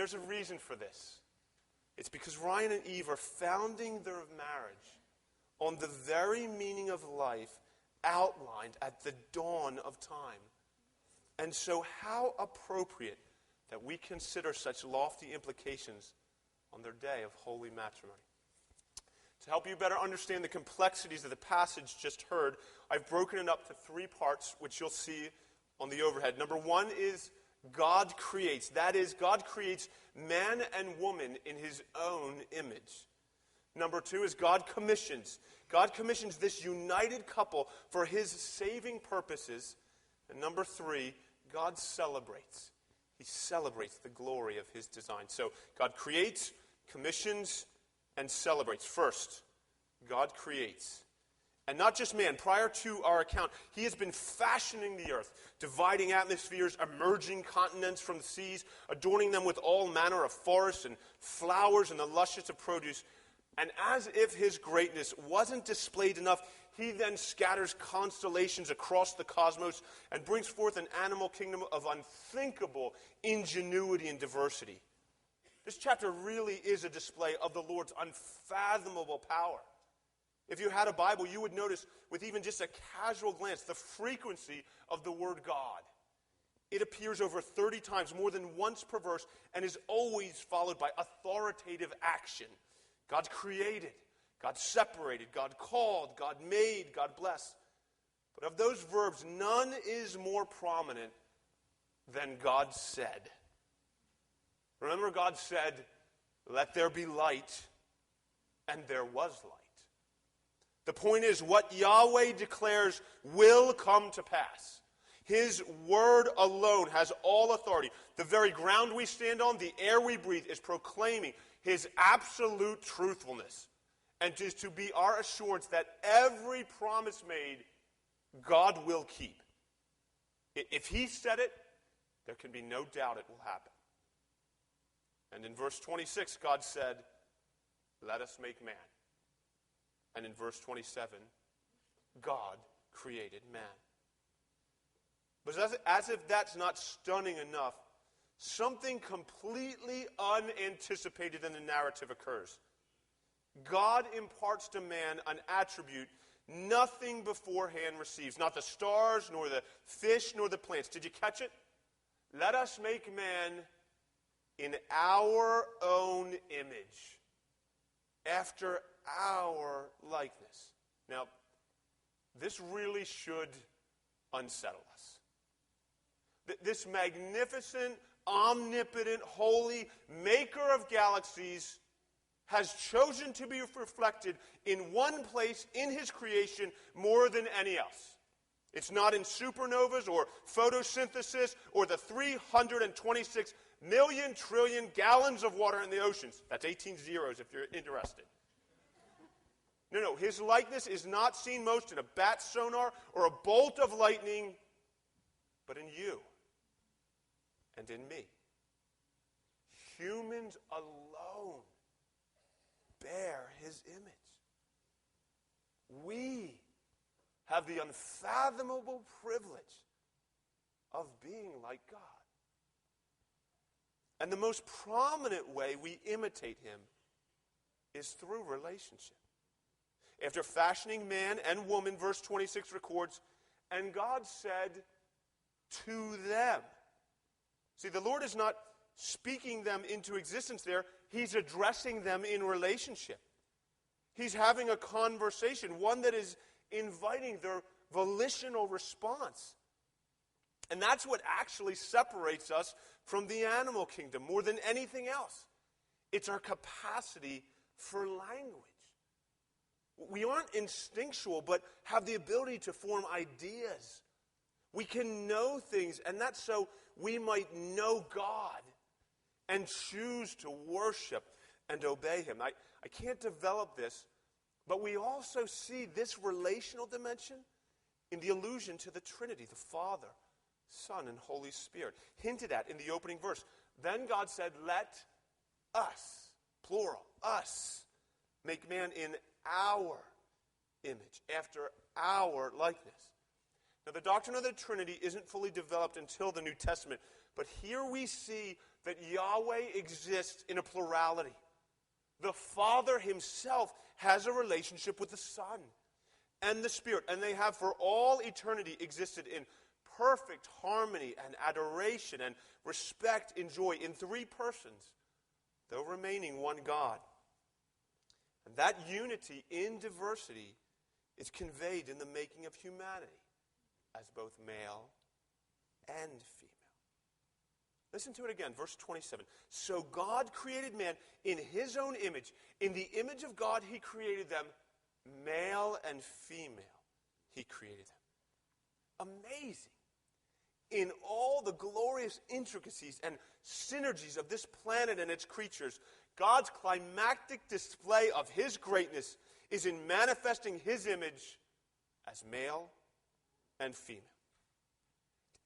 There's a reason for this. It's because Ryan and Eve are founding their marriage on the very meaning of life outlined at the dawn of time. And so how appropriate that we consider such lofty implications on their day of holy matrimony. To help you better understand the complexities of the passage just heard, I've broken it up to 3 parts, which you'll see on the overhead. Number 1 is God creates. That is, God creates man and woman in his own image. Number 2 is God commissions. God commissions this united couple for his saving purposes. And number 3, God celebrates. He celebrates the glory of his design. So God creates, commissions, and celebrates. First, God creates. And not just man. Prior to our account, he has been fashioning the earth, dividing atmospheres, emerging continents from the seas, adorning them with all manner of forests and flowers and the luscious of produce. And as if his greatness wasn't displayed enough, he then scatters constellations across the cosmos and brings forth an animal kingdom of unthinkable ingenuity and diversity. This chapter really is a display of the Lord's unfathomable power. If you had a Bible, you would notice with even just a casual glance the frequency of the word God. It appears over 30 times, more than once per verse, and is always followed by authoritative action. God created, God separated, God called, God made, God blessed. But of those verbs, none is more prominent than God said. Remember, God said, "Let there be light," and there was light. The point is, what Yahweh declares will come to pass. His word alone has all authority. The very ground we stand on, the air we breathe, is proclaiming his absolute truthfulness. And it is to be our assurance that every promise made, God will keep. If he said it, there can be no doubt it will happen. And in verse 26, God said, "Let us make man." And in verse 27, God created man. But as if that's not stunning enough, something completely unanticipated in the narrative occurs. God imparts to man an attribute nothing beforehand receives. Not the stars, nor the fish, nor the plants. Did you catch it? Let us make man in our own image, after our likeness. Now, this really should unsettle us. This magnificent, omnipotent, holy maker of galaxies has chosen to be reflected in one place in his creation more than any else. It's not in supernovas or photosynthesis or the 326 million trillion gallons of water in the oceans. That's 18 zeros if you're interested. No, his likeness is not seen most in a bat sonar or a bolt of lightning, but in you and in me. Humans alone bear his image. We have the unfathomable privilege of being like God. And the most prominent way we imitate him is through relationship. After fashioning man and woman, verse 26 records, "And God said to them." See, the Lord is not speaking them into existence there. He's addressing them in relationship. He's having a conversation, one that is inviting their volitional response. And that's what actually separates us from the animal kingdom more than anything else. It's our capacity for language. We aren't instinctual, but have the ability to form ideas. We can know things, and that's so we might know God and choose to worship and obey him. I can't develop this, but we also see this relational dimension in the allusion to the Trinity, the Father, Son, and Holy Spirit, hinted at in the opening verse. Then God said, "Let us," plural, us, "make man in our image, after our likeness." Now, the doctrine of the Trinity isn't fully developed until the New Testament, but here we see that Yahweh exists in a plurality. The Father himself has a relationship with the Son and the Spirit, and they have for all eternity existed in perfect harmony and adoration and respect and joy in three persons, though remaining one God. And that unity in diversity is conveyed in the making of humanity as both male and female. Listen to it again, verse 27. So God created man in his own image. In the image of God he created them, male and female he created them. Amazing. In all the glorious intricacies and synergies of this planet and its creatures, God's climactic display of his greatness is in manifesting his image as male and female.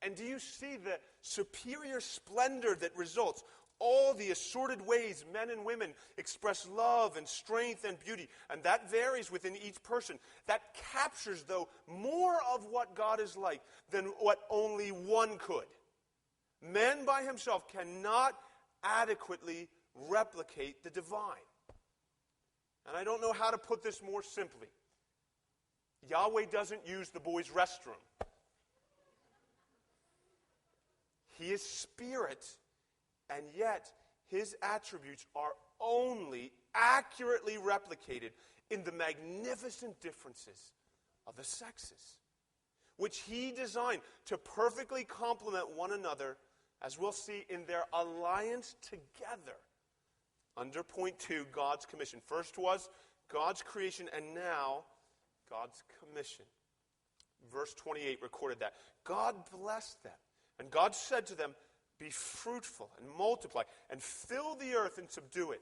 And do you see the superior splendor that results? All the assorted ways men and women express love and strength and beauty. And that varies within each person. That captures, though, more of what God is like than what only one could. Man by himself cannot adequately replicate the divine. And I don't know how to put this more simply. Yahweh doesn't use the boys' restroom. He is spirit, and yet his attributes are only accurately replicated in the magnificent differences of the sexes, which he designed to perfectly complement one another, as we'll see in their alliance together. Under point 2, God's commission. First was God's creation, and now God's commission. Verse 28 recorded that. God blessed them. And God said to them, be fruitful and multiply and fill the earth and subdue it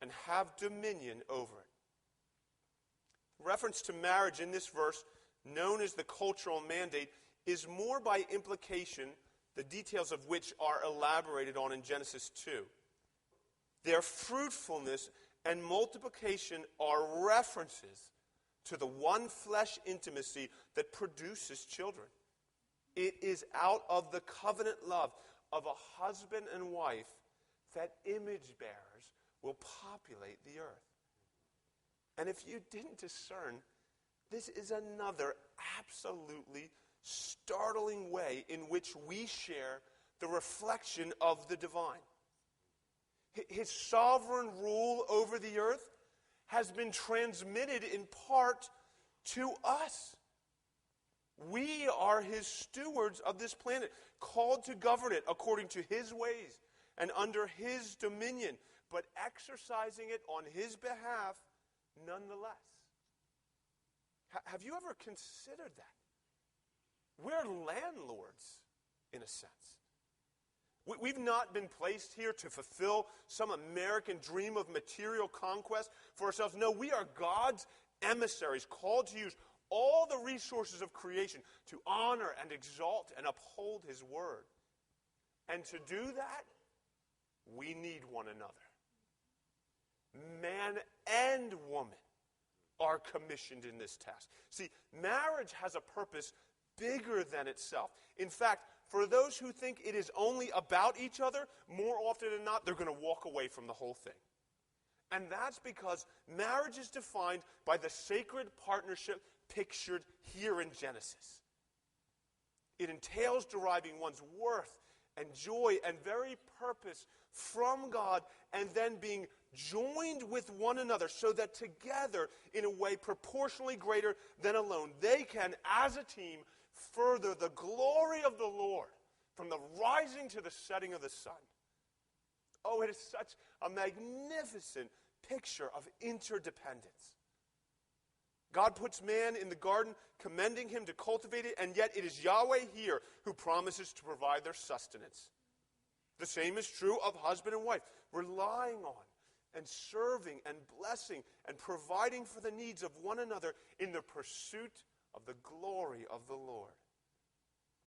and have dominion over it. Reference to marriage in this verse, known as the cultural mandate, is more by implication, the details of which are elaborated on in Genesis 2. Their fruitfulness and multiplication are references to the one flesh intimacy that produces children. It is out of the covenant love of a husband and wife that image bearers will populate the earth. And if you didn't discern, this is another absolutely startling way in which we share the reflection of the divine. His sovereign rule over the earth has been transmitted in part to us. We are his stewards of this planet, called to govern it according to his ways and under his dominion, but exercising it on his behalf nonetheless. Have you ever considered that? We're landlords, in a sense. We've not been placed here to fulfill some American dream of material conquest for ourselves. No, we are God's emissaries, called to use all the resources of creation to honor and exalt and uphold his word. And to do that, we need one another. Man and woman are commissioned in this task. See, marriage has a purpose bigger than itself. In fact, for those who think it is only about each other, more often than not, they're going to walk away from the whole thing. And that's because marriage is defined by the sacred partnership pictured here in Genesis. It entails deriving one's worth and joy and very purpose from God and then being joined with one another so that together, in a way proportionally greater than alone, they can, as a team, further the glory of the Lord from the rising to the setting of the sun. Oh, it is such a magnificent picture of interdependence. God puts man in the garden, commending him to cultivate it, and yet it is Yahweh here who promises to provide their sustenance. The same is true of husband and wife, relying on and serving and blessing and providing for the needs of one another in the pursuit of the glory of the Lord.